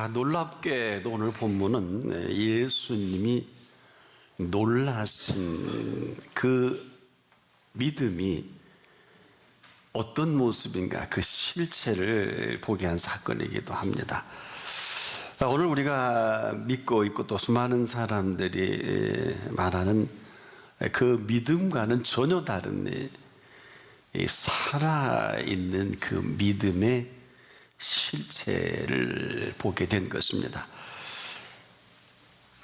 놀랍게도 오늘 본문은 예수님이 놀라신 그 믿음이 어떤 모습인가 그 실체를 보게 한 사건이기도 합니다. 오늘 우리가 믿고 있고 또 수많은 사람들이 말하는 그 믿음과는 전혀 다른 살아있는 그 믿음의 실체를 보게 된 것입니다.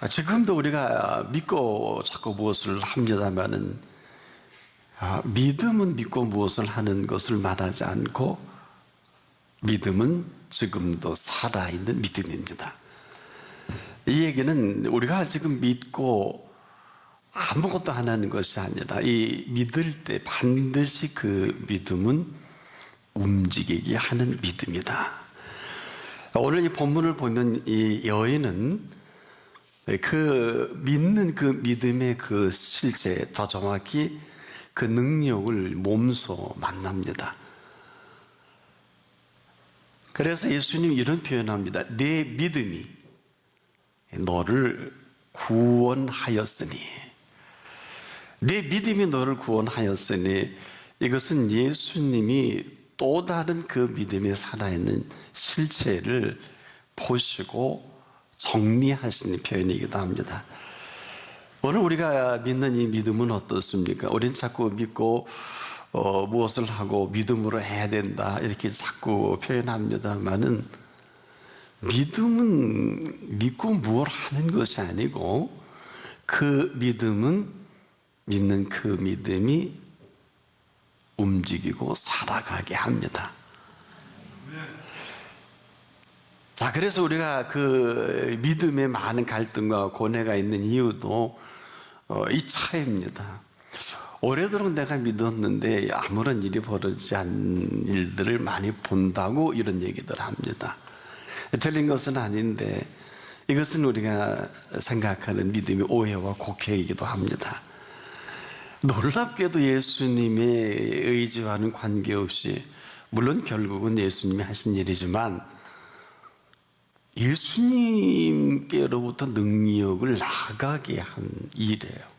지금도 우리가 믿고 자꾸 무엇을 합니다마는 믿음은 믿고 무엇을 하는 것을 말하지 않고 믿음은 지금도 살아있는 믿음입니다. 이 얘기는 우리가 지금 믿고 아무것도 안 하는 것이 아니라 이 믿을 때 반드시 그 믿음은 움직이게 하는 믿음이다. 오늘 이 본문을 보면 이 여인은 그 믿는 그 믿음의 그 실제, 더 정확히 그 능력을 몸소 만납니다. 그래서 예수님이 이런 표현합니다. 내 믿음이 너를 구원하였으니, 내 믿음이 너를 구원하였으니, 이것은 예수님이 또 다른 그 믿음에 살아있는 실체를 보시고 정리하시는 표현이기도 합니다. 오늘 우리가 믿는 이 믿음은 어떻습니까? 우리는 자꾸 믿고 무엇을 하고 믿음으로 해야 된다 이렇게 자꾸 표현합니다만은, 믿음은 믿고 뭘 하는 것이 아니고 그 믿음은 믿는 그 믿음이 움직이고 살아가게 합니다. 자, 그래서 우리가 그 믿음에 많은 갈등과 고뇌가 있는 이유도 이 차이입니다. 오래도록 내가 믿었는데 아무런 일이 벌어지지 않는 일들을 많이 본다고 이런 얘기들 합니다. 틀린 것은 아닌데 이것은 우리가 생각하는 믿음의 오해와 곡해이기도 합니다. 놀랍게도 예수님의 의지와는 관계없이, 물론 결국은 예수님이 하신 일이지만 예수님께로부터 능력을 나가게 한 일이에요.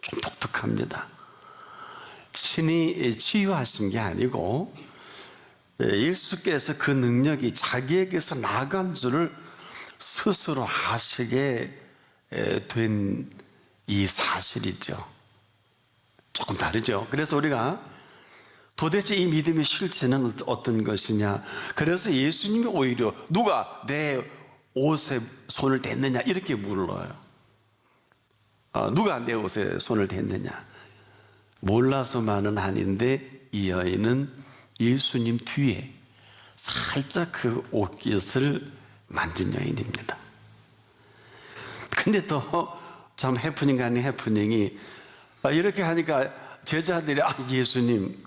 좀 독특합니다. 친히 치유하신 게 아니고 예수께서 그 능력이 자기에게서 나간 줄을 스스로 아시게 된 이 사실이죠. 조금 다르죠. 그래서 우리가 도대체 이 믿음의 실체는 어떤 것이냐, 그래서 예수님이 오히려 누가 내 옷에 손을 댔느냐 이렇게 물어요. 누가 내 옷에 손을 댔느냐, 몰라서만은 아닌데 이 여인은 예수님 뒤에 살짝 그 옷깃을 만진 여인입니다. 근데 또 참 해프닝 아닌 해프닝이, 이렇게 하니까 제자들이 예수님,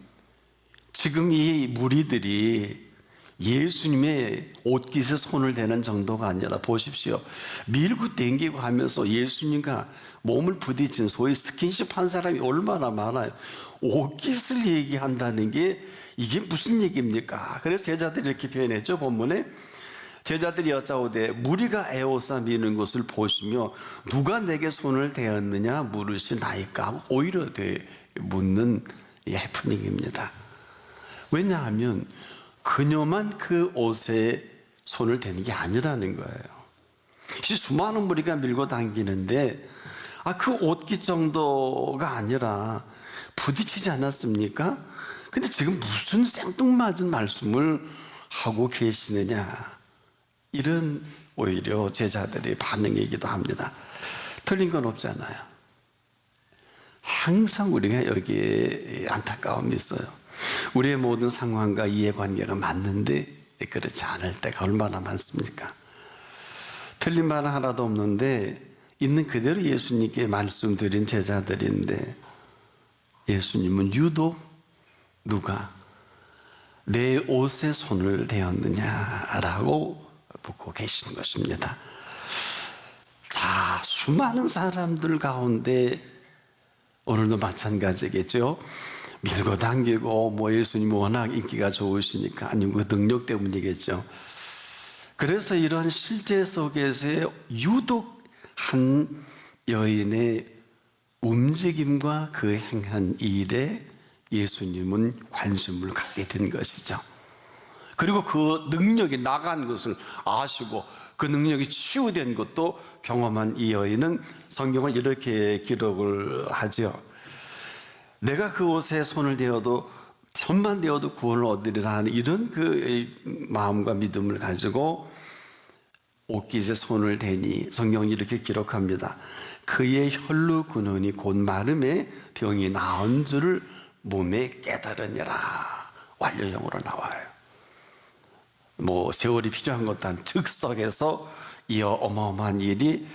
지금 이 무리들이 예수님의 옷깃에 손을 대는 정도가 아니라 보십시오, 밀고 땡기고 하면서 예수님과 몸을 부딪힌 소위 스킨십 한 사람이 얼마나 많아요. 옷깃을 얘기한다는 게 이게 무슨 얘기입니까? 그래서 제자들이 이렇게 표현했죠. 본문에 제자들이 여짜오되 무리가 에워싸 미는 것을 보시며 누가 내게 손을 대었느냐 물으시나이까 하고 오히려 묻는 해프닝입니다. 왜냐하면 그녀만 그 옷에 손을 대는 게 아니라는 거예요. 수많은 무리가 밀고 당기는데 그 옷깃 정도가 아니라 부딪히지 않았습니까? 근데 지금 무슨 생뚱맞은 말씀을 하고 계시느냐, 이런 오히려 제자들의 반응이기도 합니다. 틀린 건 없잖아요. 항상 우리가 여기에 안타까움이 있어요. 우리의 모든 상황과 이해관계가 맞는데 그렇지 않을 때가 얼마나 많습니까? 틀린 말 하나도 없는데 있는 그대로 예수님께 말씀드린 제자들인데, 예수님은 유독 누가 내 옷에 손을 대었느냐라고 묻고 계신 것입니다. 자, 수많은 사람들 가운데 오늘도 마찬가지겠죠. 밀고 당기고 예수님 워낙 인기가 좋으시니까, 아니면 그 능력 때문이겠죠. 그래서 이러한 실제 속에서의 유독 한 여인의 움직임과 그 행한 일에 예수님은 관심을 갖게 된 것이죠. 그리고 그 능력이 나간 것을 아시고 그 능력이 치유된 것도 경험한 이 여인은 성경을 이렇게 기록을 하죠. 내가 그 옷에 손을 대어도 손만 대어도 구원을 얻으리라 하는 이런 그 마음과 믿음을 가지고 옷깃에 손을 대니 성경이 이렇게 기록합니다. 그의 혈루 근원이 곧 마름에 병이 나은 줄을 몸에 깨달으니라. 완료형으로 나와요. 뭐 세월이 필요한 것도 한 즉석에서 이 어마어마한 일이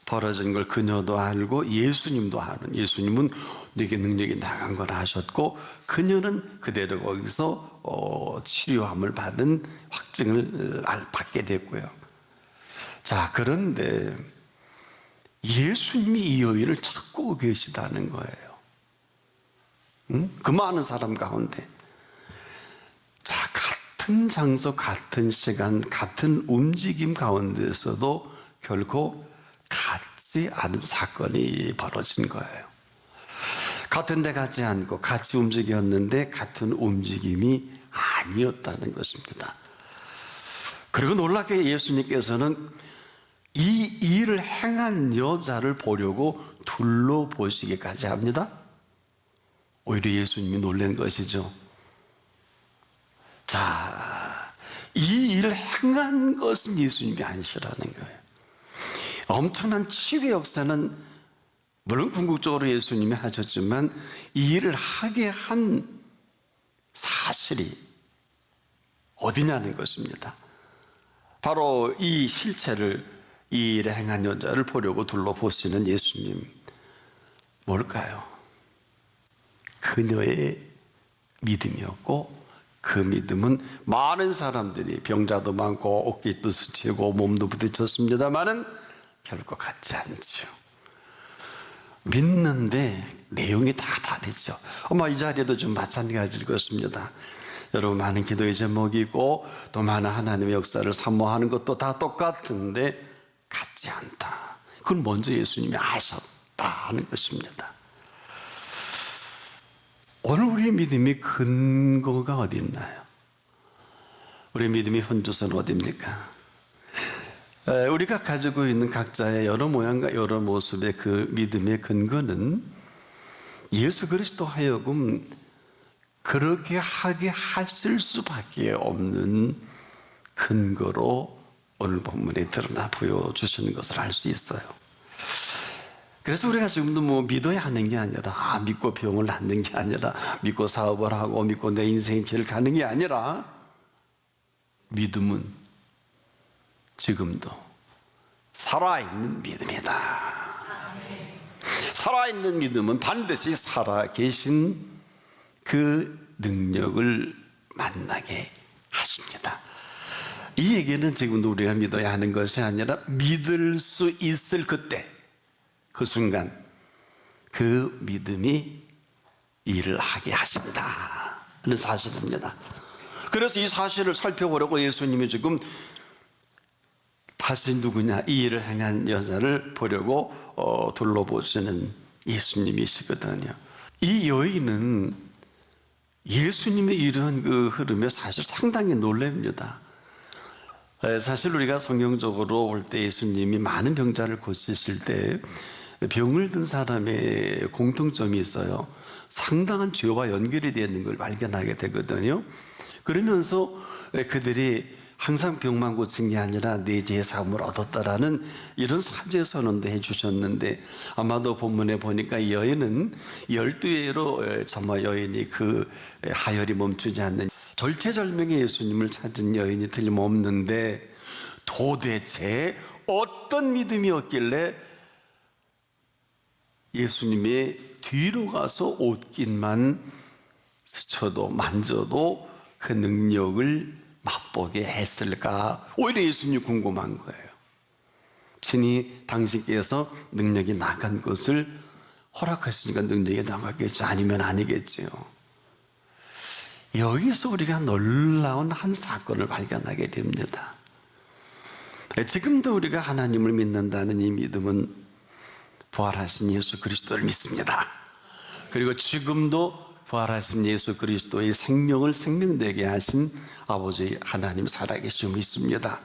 벌어진 걸 그녀도 알고 예수님도 아는, 예수님은 내게 능력이 나간 걸 아셨고 그녀는 그대로 거기서 치료함을 받은 확증을 받게 됐고요. 자, 그런데 예수님이 이 여인을 찾고 계시다는 거예요. 응? 그 많은 사람 가운데. 자, 같은 장소, 같은 시간, 같은 움직임 가운데서도 결코 같지 않은 사건이 벌어진 거예요. 같은 데 가지 않고 같이 움직였는데 같은 움직임이 아니었다는 것입니다. 그리고 놀랍게 예수님께서는 이 일을 행한 여자를 보려고 둘러보시기까지 합니다. 오히려 예수님이 놀란 것이죠. 자, 이 일을 행한 것은 예수님이 아니시라는 거예요. 엄청난 치유의 역사는 물론 궁극적으로 예수님이 하셨지만 이 일을 하게 한 사실이 어디냐는 것입니다. 바로 이 실체를, 이 일을 행한 여자를 보려고 둘러보시는 예수님, 뭘까요? 그녀의 믿음이었고 그 믿음은 많은 사람들이 병자도 많고 어깨도 스치고 몸도 부딪혔습니다마는 결코 같지 않죠. 믿는데 내용이 다 다르죠. 이 자리에도 좀 마찬가지일 것입니다. 여러분, 많은 기도의 제목이 있고 또 많은 하나님의 역사를 사모하는 것도 다 똑같은데 같지 않다. 그건 먼저 예수님이 아셨다 하는 것입니다. 오늘 우리의 믿음의 근거가 어디 있나요? 우리의 믿음의 현주소는 어디입니까? 우리가 가지고 있는 각자의 여러 모양과 여러 모습의 그 믿음의 근거는 예수 그리스도 하여금 그렇게 하게 하실 수밖에 없는 근거로 오늘 본문에 드러나 보여주시는 것을 알 수 있어요. 그래서 우리가 지금도 믿어야 하는 게 아니라 믿고 병을 낫는 게 아니라 믿고 사업을 하고 믿고 내 인생의 길을 가는 게 아니라 믿음은 지금도 살아있는 믿음이다. 살아있는 믿음은 반드시 살아계신 그 능력을 만나게 하십니다. 이 얘기는 지금도 우리가 믿어야 하는 것이 아니라 믿을 수 있을 그때, 그 순간 그 믿음이 일을 하게 하신다 하는 사실입니다. 그래서 이 사실을 살펴보려고 예수님이 지금 다시 누구냐, 이 일을 행한 여자를 보려고 둘러보시는 예수님이시거든요. 이 여인은 예수님의 이런 그 흐름에 사실 상당히 놀랍니다. 사실 우리가 성경적으로 볼 때 예수님이 많은 병자를 고치실 때 병을 든 사람의 공통점이 있어요. 상당한 죄와 연결이 되어 있는 걸 발견하게 되거든요. 그러면서 그들이 항상 병만 고친 게 아니라 내 죄의 사함을 얻었다라는 이런 사죄 선언도 해주셨는데, 아마도 본문에 보니까 이 여인은 12회로 정말 여인이 그 하혈이 멈추지 않는 절체절명의 예수님을 찾은 여인이 틀림없는데, 도대체 어떤 믿음이었길래 예수님의 뒤로 가서 옷깃만 스쳐도 만져도 그 능력을 맛보게 했을까? 오히려 예수님이 궁금한 거예요. 친히 당신께서 능력이 나간 것을 허락하시니까 능력이 나갔겠죠. 아니면 아니겠죠. 여기서 우리가 놀라운 한 사건을 발견하게 됩니다. 지금도 우리가 하나님을 믿는다는 이 믿음은 부활하신 예수 그리스도를 믿습니다. 그리고 지금도 부활하신 예수 그리스도의 생명을 생명되게 하신 아버지 하나님 살아계심을 믿습니다.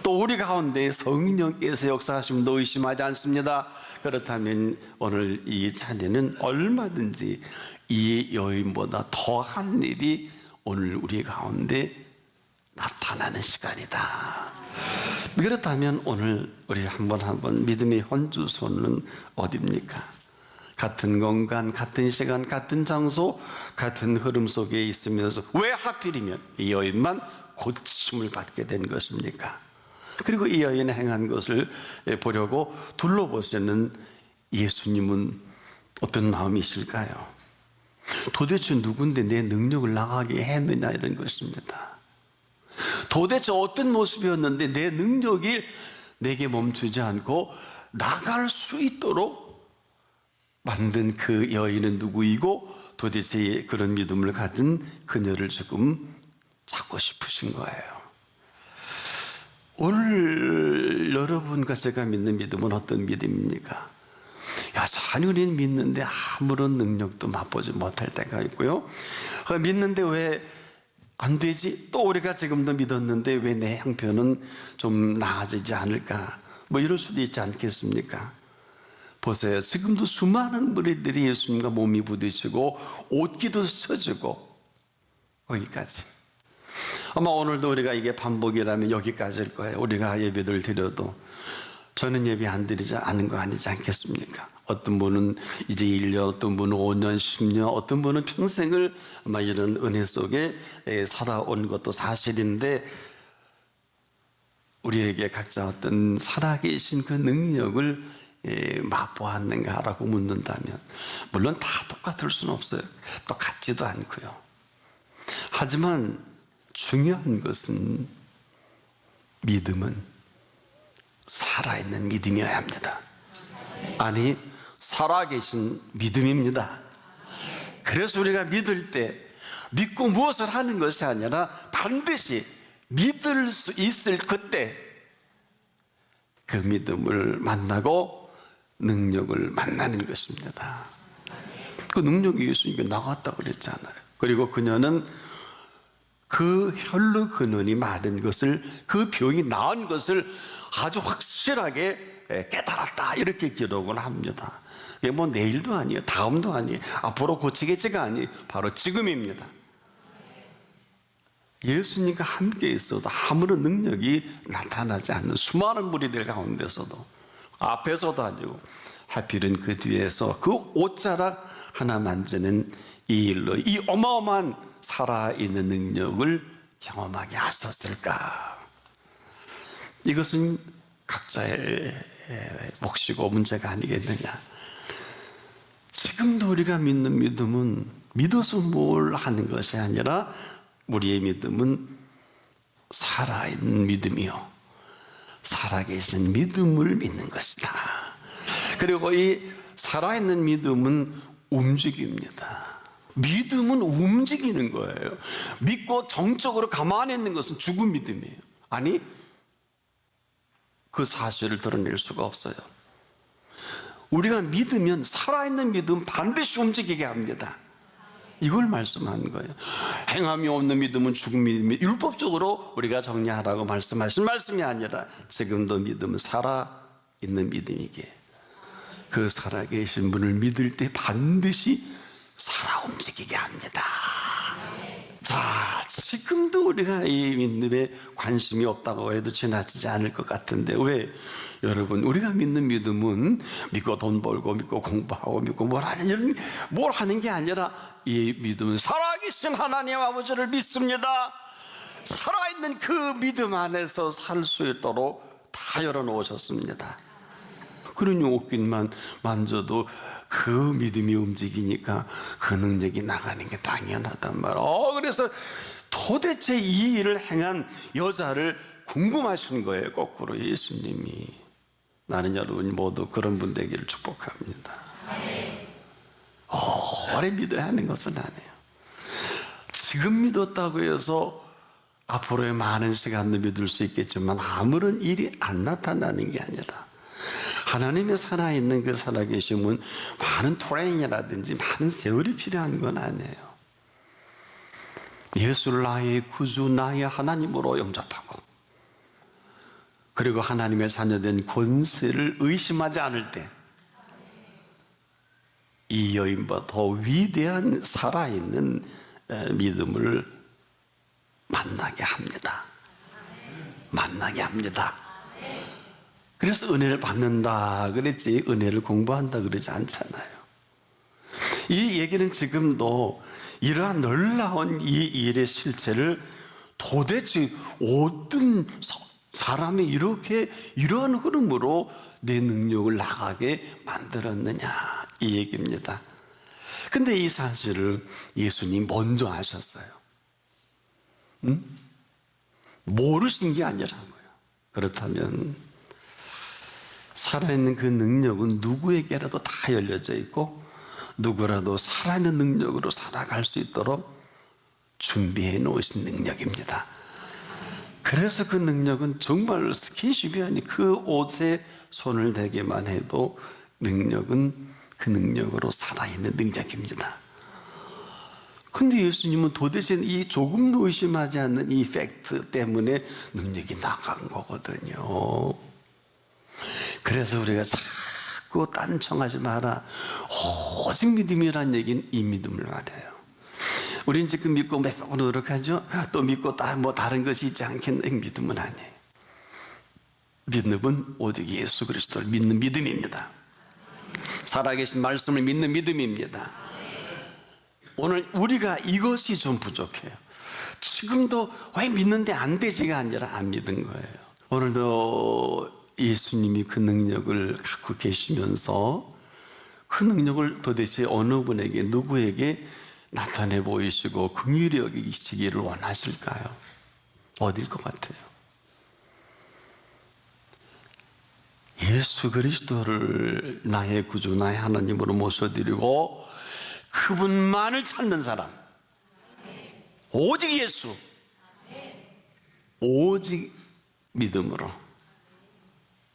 또 우리 가운데 성령께서 역사하심도 의심하지 않습니다. 그렇다면 오늘 이 자리는 얼마든지 이 여인보다 더한 일이 오늘 우리 가운데 나타나는 시간이다. 그렇다면 오늘 우리 한번 믿음의 헌주소는 어디입니까? 같은 공간, 같은 시간, 같은 장소, 같은 흐름 속에 있으면서 왜 하필이면 이 여인만 고침을 받게 된 것입니까? 그리고 이 여인이 행한 것을 보려고 둘러보시는 예수님은 어떤 마음이실까요? 도대체 누군데 내 능력을 나가게 했느냐 이런 것입니다. 도대체 어떤 모습이었는데 내 능력이 내게 멈추지 않고 나갈 수 있도록 만든 그 여인은 누구이고 도대체 그런 믿음을 가진 그녀를 조금 찾고 싶으신 거예요. 오늘 여러분과 제가 믿는 믿음은 어떤 믿음입니까? 여전히 우리는 믿는데 아무런 능력도 맛보지 못할 때가 있고요. 믿는데 왜 안 되지? 또 우리가 지금도 믿었는데 왜 내 형편은 좀 나아지지 않을까? 뭐 이럴 수도 있지 않겠습니까? 보세요. 지금도 수많은 무리들이 예수님과 몸이 부딪히고 옷기도 써지고 거기까지. 아마 오늘도 우리가 이게 반복이라면 여기까지일 거예요. 우리가 예배를 드려도 저는 예배 안 드리지 않은 거 아니지 않겠습니까? 어떤 분은 이제 1년, 어떤 분은 5년, 10년, 어떤 분은 평생을 아마 이런 은혜 속에 살아온 것도 사실인데 우리에게 각자 어떤 살아계신 그 능력을 맛보았는가라고 묻는다면 물론 다 똑같을 수는 없어요. 똑같지도 않고요. 하지만 중요한 것은 믿음은 살아있는 믿음이어야 합니다. 아니, 살아계신 믿음입니다. 그래서 우리가 믿을 때 믿고 무엇을 하는 것이 아니라 반드시 믿을 수 있을 그때 그 믿음을 만나고 능력을 만나는 것입니다. 그 능력이 예수님께 나갔다고 그랬잖아요. 그리고 그녀는 그 혈루 근원이 마른 것을, 그 병이 나은 것을 아주 확실하게 깨달았다 이렇게 기록을 합니다. 이게 뭐 내일도 아니에요, 다음도 아니에요, 앞으로 고치겠지가 아니에요. 바로 지금입니다. 예수님과 함께 있어도 아무런 능력이 나타나지 않는 수많은 무리들 가운데서도 앞에서도 아니고 하필은 그 뒤에서 그 옷자락 하나 만지는 이 일로 이 어마어마한 살아있는 능력을 경험하게 하셨을까? 이것은 각자의 몫이고 문제가 아니겠느냐. 지금도 우리가 믿는 믿음은 믿어서 뭘 하는 것이 아니라 우리의 믿음은 살아있는 믿음이요, 살아계신 믿음을 믿는 것이다. 그리고 이 살아있는 믿음은 움직입니다. 믿음은 움직이는 거예요. 믿고 정적으로 가만히 있는 것은 죽은 믿음이에요. 아니, 그 사실을 드러낼 수가 없어요. 우리가 믿으면 살아있는 믿음 반드시 움직이게 합니다. 이걸 말씀하는 거예요. 행함이 없는 믿음은 죽은 믿음이, 율법적으로 우리가 정리하라고 말씀하신 말씀이 아니라 지금도 믿음은 살아있는 믿음이기에 그 살아계신 분을 믿을 때 반드시 살아 움직이게 합니다. 자, 지금도 우리가 이 믿음에 관심이 없다고 해도 지나치지 않을 것 같은데 왜? 여러분, 우리가 믿는 믿음은 믿고 돈 벌고 믿고 공부하고 믿고 뭘 하는 게 아니라 이 믿음은 살아계신 하나님 아버지를 믿습니다. 살아있는 그 믿음 안에서 살 수 있도록 다 열어놓으셨습니다. 그러니 옷깃만 만져도 그 믿음이 움직이니까 그 능력이 나가는 게 당연하단 말이에요. 그래서 도대체 이 일을 행한 여자를 궁금하신 거예요. 거꾸로 예수님이. 나는 여러분 모두 그런 분 되기를 축복합니다. 오래 믿어야 하는 것은 아니에요. 지금 믿었다고 해서 앞으로의 많은 시간도 믿을 수 있겠지만 아무런 일이 안 나타나는 게 아니라 하나님의 살아있는 그 살아계심은 많은 트레이닝이라든지 많은 세월이 필요한 건 아니에요. 예수를 나의 구주, 나의 하나님으로 영접하고, 그리고 하나님의 자녀된 권세를 의심하지 않을 때 이 여인보다 더 위대한 살아있는 믿음을 만나게 합니다. 만나게 합니다. 그래서 은혜를 받는다 그랬지 은혜를 공부한다 그러지 않잖아요. 이 얘기는 지금도 이러한 놀라운 이 일의 실체를 도대체 어떤 사람이 이렇게 이러한 흐름으로 내 능력을 나가게 만들었느냐 이 얘기입니다. 근데 이 사실을 예수님 먼저 아셨어요. 모르신 게 아니라고요. 그렇다면 살아있는 그 능력은 누구에게라도 다 열려져 있고 누구라도 살아있는 능력으로 살아갈 수 있도록 준비해 놓으신 능력입니다. 그래서 그 능력은 정말 스킨십이 아니 그 옷에 손을 대기만 해도 능력은 그 능력으로 살아있는 능력입니다. 근데 예수님은 도대체 이 조금도 의심하지 않는 이 팩트 때문에 능력이 나간 거거든요. 그래서 우리가 자꾸 딴청하지 마라. 오직 믿음이란 얘기는 이 믿음을 말해요. 우린 지금 믿고 몇 번 노력하죠. 또 믿고 뭐 다른 것이 있지 않겠나. 믿음은 아니에요. 믿음은 오직 예수 그리스도를 믿는 믿음입니다. 살아계신 말씀을 믿는 믿음입니다. 오늘 우리가 이것이 좀 부족해요. 지금도 왜 믿는데 안 되지가 아니라 안 믿은 거예요. 오늘도 예수님이 그 능력을 갖고 계시면서 그 능력을 도대체 어느 분에게 누구에게 나타내 보이시고 긍휼히 여기시기를 원하실까요? 어딜 것 같아요? 예수 그리스도를 나의 구주, 나의 하나님으로 모셔드리고 그분만을 찾는 사람, 오직 예수, 오직 믿음으로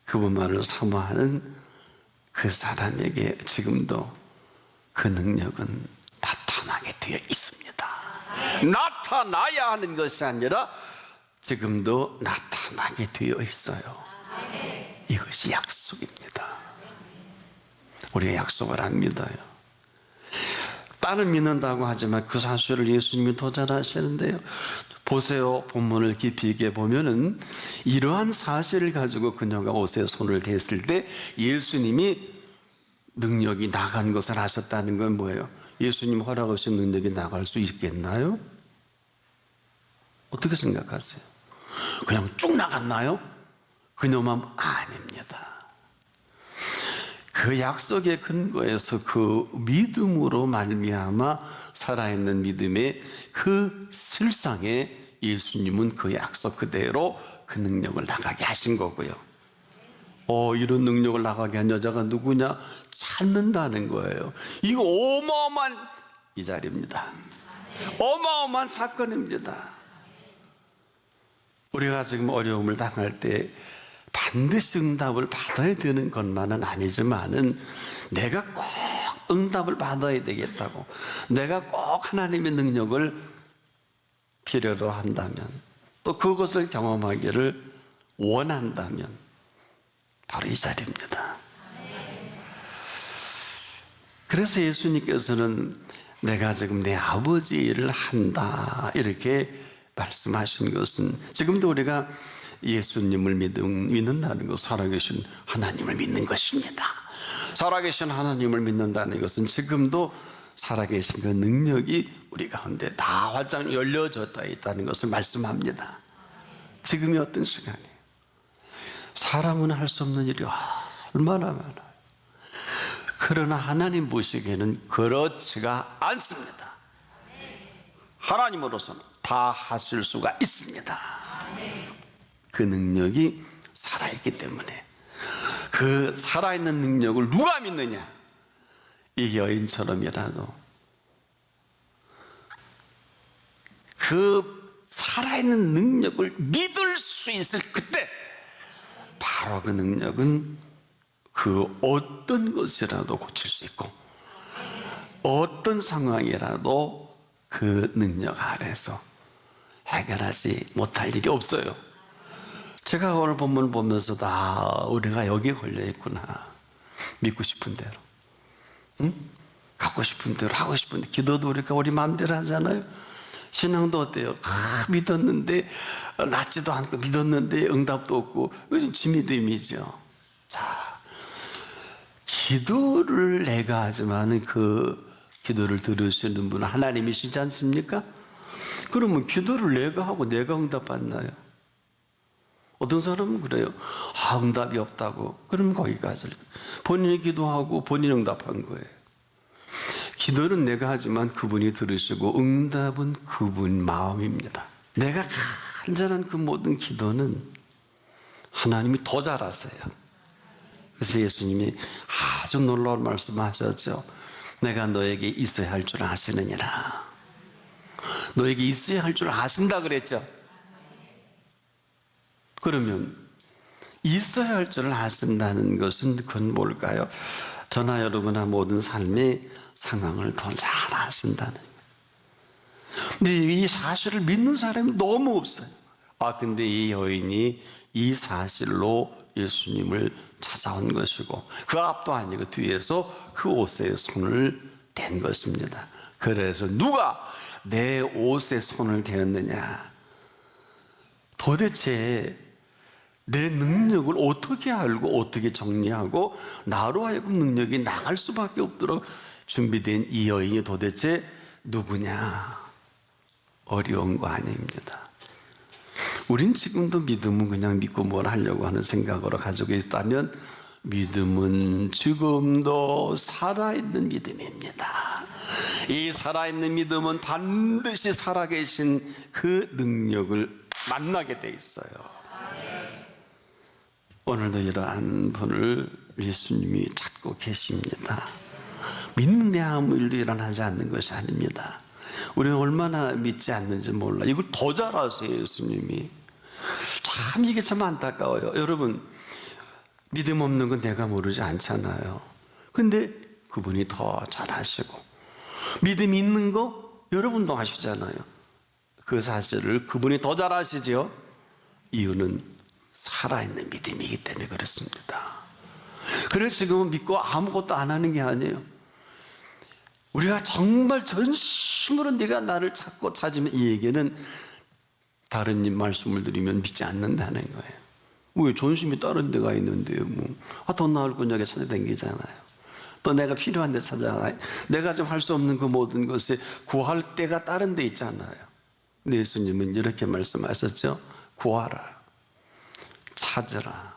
그분만을 사모하는 그 사람에게 지금도 그 능력은 나타나게 되어 있습니다. 나타나야 하는 것이 아니라 지금도 나타나게 되어 있어요. 이것이 약속입니다. 우리가 약속을 안 믿어요. 딸은 믿는다고 하지만 그 사실을 예수님이 더 잘 아시는데요. 보세요. 본문을 깊이 있게 보면은 이러한 사실을 가지고 그녀가 옷에 손을 댔을 때 예수님이 능력이 나간 것을 아셨다는 건 뭐예요? 예수님 허락 없이 능력이 나갈 수 있겠나요? 어떻게 생각하세요? 그냥 쭉 나갔나요? 그녀만 아닙니다. 그 약속의 근거에서 그 믿음으로 말미암아 살아있는 믿음의 그 실상에 예수님은 그 약속 그대로 그 능력을 나가게 하신 거고요. 이런 능력을 나가게 한 여자가 누구냐? 찾는다는 거예요. 이거 어마어마한 이 자리입니다. 어마어마한 사건입니다. 우리가 지금 어려움을 당할 때 반드시 응답을 받아야 되는 것만은 아니지만은 내가 꼭 응답을 받아야 되겠다고, 내가 꼭 하나님의 능력을 필요로 한다면, 또 그것을 경험하기를 원한다면 바로 이 자리입니다. 그래서 예수님께서는 내가 지금 내 아버지 일을 한다 이렇게 말씀하신 것은 지금도 우리가 예수님을 믿는다는 것, 살아계신 하나님을 믿는 것입니다. 살아계신 하나님을 믿는다는 것은 지금도 살아계신 그 능력이 우리 가운데 다 활짝 열려졌다 있다는 것을 말씀합니다. 지금이 어떤 시간이에요? 사람은 할 수 없는 일이 얼마나 많아요. 그러나 하나님 보시기에는 그렇지가 않습니다. 하나님으로서는 다 하실 수가 있습니다. 그 능력이 살아있기 때문에 그 살아있는 능력을 누가 믿느냐? 이 여인처럼이라도 그 살아있는 능력을 믿을 수 있을 그때, 바로 그 능력은 그 어떤 것이라도 고칠 수 있고 어떤 상황이라도 그 능력 아래서 해결하지 못할 일이 없어요. 제가 오늘 본문을 보면서도 우리가 여기에 걸려있구나. 믿고 싶은 대로, 응? 갖고 싶은 대로, 하고 싶은 대로. 기도도 우리가 우리 마음대로 하잖아요. 신앙도 어때요? 믿었는데 낫지도 않고, 믿었는데 응답도 없고. 요즘 지믿음이죠. 자, 기도를 내가 하지만 그 기도를 들으시는 분은 하나님이시지 않습니까? 그러면 기도를 내가 하고 내가 응답받나요? 어떤 사람은 그래요. 응답이 없다고. 그러면 거기까지. 본인이 기도하고 본인이 응답한 거예요. 기도는 내가 하지만 그분이 들으시고 응답은 그분 마음입니다. 내가 간절한 그 모든 기도는 하나님이 더 잘하세요. 그래서 예수님이 아주 놀라운 말씀하셨죠. 내가 너에게 있어야 할 줄 아시느니라. 너에게 있어야 할 줄 아신다 그랬죠. 그러면 있어야 할 줄 아신다는 것은 그건 뭘까요? 저나 여러분의 모든 삶의 상황을 더 잘 아신다는 거예요. 근데 이 사실을 믿는 사람이 너무 없어요. 근데 이 여인이 이 사실로 예수님을 찾아온 것이고, 그 앞도 아니고 뒤에서 그 옷에 손을 댄 것입니다. 그래서 누가 내 옷에 손을 대었느냐? 도대체 내 능력을 어떻게 알고 어떻게 정리하고 나로 하여금 능력이 나갈 수밖에 없도록 준비된 이 여인이 도대체 누구냐? 어려운 거 아닙니다. 우린 지금도 믿음은 그냥 믿고 뭘 하려고 하는 생각으로 가지고 있다면, 믿음은 지금도 살아있는 믿음입니다. 이 살아있는 믿음은 반드시 살아계신 그 능력을 만나게 돼 있어요. 오늘도 이러한 분을 예수님이 찾고 계십니다. 믿는데 아무 일도 일어나지 않는 것이 아닙니다. 우리는 얼마나 믿지 않는지 몰라. 이걸 더 잘 아세요, 예수님이. 참 이게 참 안타까워요. 여러분, 믿음 없는 건 내가 모르지 않잖아요. 근데 그분이 더 잘 아시고, 믿음 있는 거 여러분도 아시잖아요. 그 사실을 그분이 더 잘 아시죠. 이유는 살아있는 믿음이기 때문에 그렇습니다. 그래서 지금은 믿고 아무것도 안 하는 게 아니에요. 우리가 정말 전심으로 네가 나를 찾고 찾으면, 이 얘기는 다른 말씀을 드리면 믿지 않는다는 거예요. 왜? 전심이 다른 데가 있는데요. 더 나을 군역에 찾아다니잖아요. 또 내가 필요한 데 찾아가요. 내가 좀 할 수 없는 그 모든 것에 구할 때가 다른 데 있잖아요. 근데 예수님은 이렇게 말씀하셨죠. 구하라, 찾으라,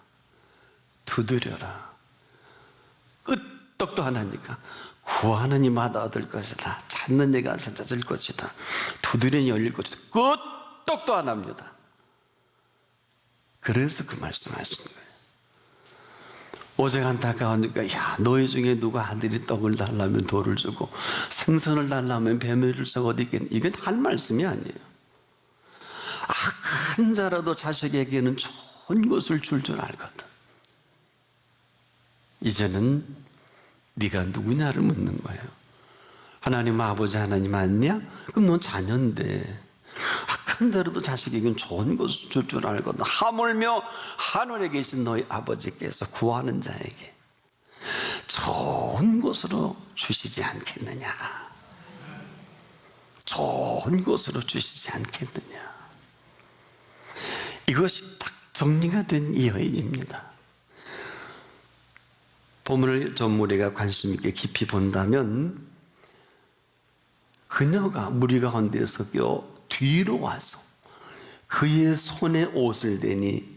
두드려라. 끄떡도 안 하니까 구하는 이마다 얻을 것이다. 찾는 이가 찾을 것이다. 두드리니 열릴 것이다. 끄떡도 안 합니다. 그래서 그 말씀하신 거예요. 오직 안타까우니까, 너희 중에 누가 아들이 떡을 달라면 돌을 주고 생선을 달라면 뱀을 주고 어디 있겠니? 이건 한 말씀이 아니에요. 악한 자라도 자식에게는 좋은 것을 줄 알거든. 이제는 네가 누구냐를 묻는 거예요. 하나님 아버지 하나님 아니냐? 그럼 넌 자녀인데 악한 자라도 자식에게는 좋은 것을 줄 알거든. 하물며 하늘에 계신 너희 아버지께서 구하는 자에게 좋은 것으로 주시지 않겠느냐? 좋은 것으로 주시지 않겠느냐? 이것이 딱 정리가 된 이 여인입니다. 본문을 좀 우리가 관심 있게 깊이 본다면, 그녀가 무리 가운데 서겨 뒤로 와서 그의 손에 옷을 대니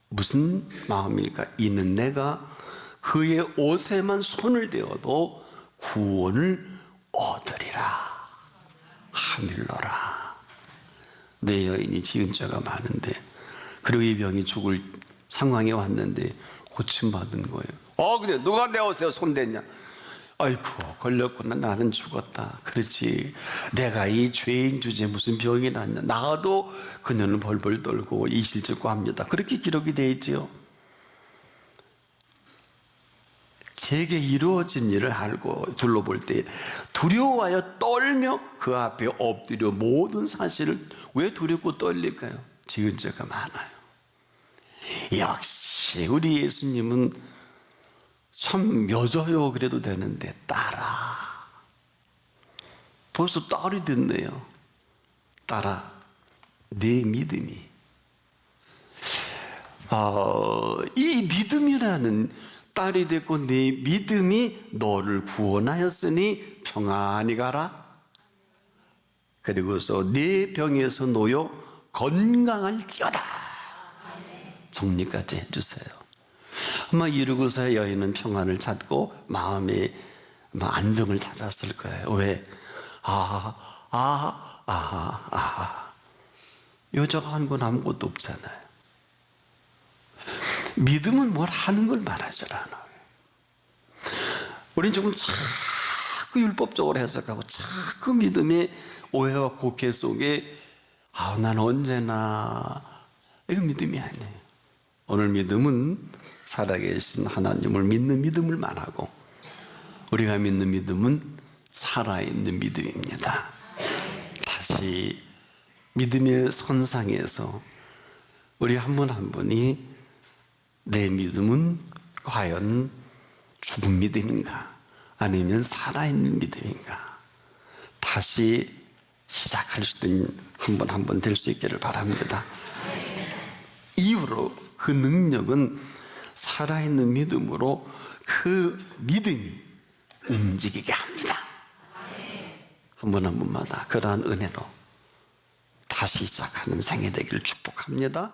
무슨 마음일까? 이는 내가 그의 옷에만 손을 대어도 구원을 얻으리라 하밀러라. 내 여인이 지은 죄가 많은데, 그리고 이 병이 죽을 상황에 왔는데 고침받은 거예요. 근데 누가 내 옷에 손댔냐? 아이고 걸렸구나, 나는 죽었다. 그렇지, 내가 이 죄인 주제에 무슨 병이 났냐. 나도 그녀는 벌벌 떨고 이실직고합니다. 그렇게 기록이 되어 있지요. 제게 이루어진 일을 알고 둘러볼 때 두려워하여 떨며 그 앞에 엎드려 모든 사실을, 왜 두렵고 떨릴까요? 지은 죄가 많아요. 역시 우리 예수님은 참 맺어요 그래도 되는데 딸아, 벌써 딸이 됐네요. 딸아, 내 믿음이, 이 믿음이라는, 딸이 됐고 내 믿음이 너를 구원하였으니 평안히 가라. 그리고서 내 병에서 놓여 건강할지어다. 정리까지 해주세요. 아마 이러고서 여인은 평안을 찾고 마음의 안정을 찾았을 거예요. 왜? 여자가 한 건 아무것도 없잖아요. 믿음은 뭘 하는 걸 말하지 않아요. 우리는 조금 자꾸 율법적으로 해석하고 자꾸 믿음의 오해와 곡해 속에 난 언제나, 이거 믿음이 아니에요. 오늘 믿음은 살아계신 하나님을 믿는 믿음을 말하고, 우리가 믿는 믿음은 살아있는 믿음입니다. 다시 믿음의 선상에서 우리 한 분 한 분이 내 믿음은 과연 죽은 믿음인가 아니면 살아있는 믿음인가, 다시 시작할 수 있는 한 분 한 분 될 수 있기를 바랍니다. 이후로 그 능력은 살아있는 믿음으로 그 믿음이 움직이게 합니다. 한 분 한 분마다 그러한 은혜로 다시 시작하는 생애 되기를 축복합니다.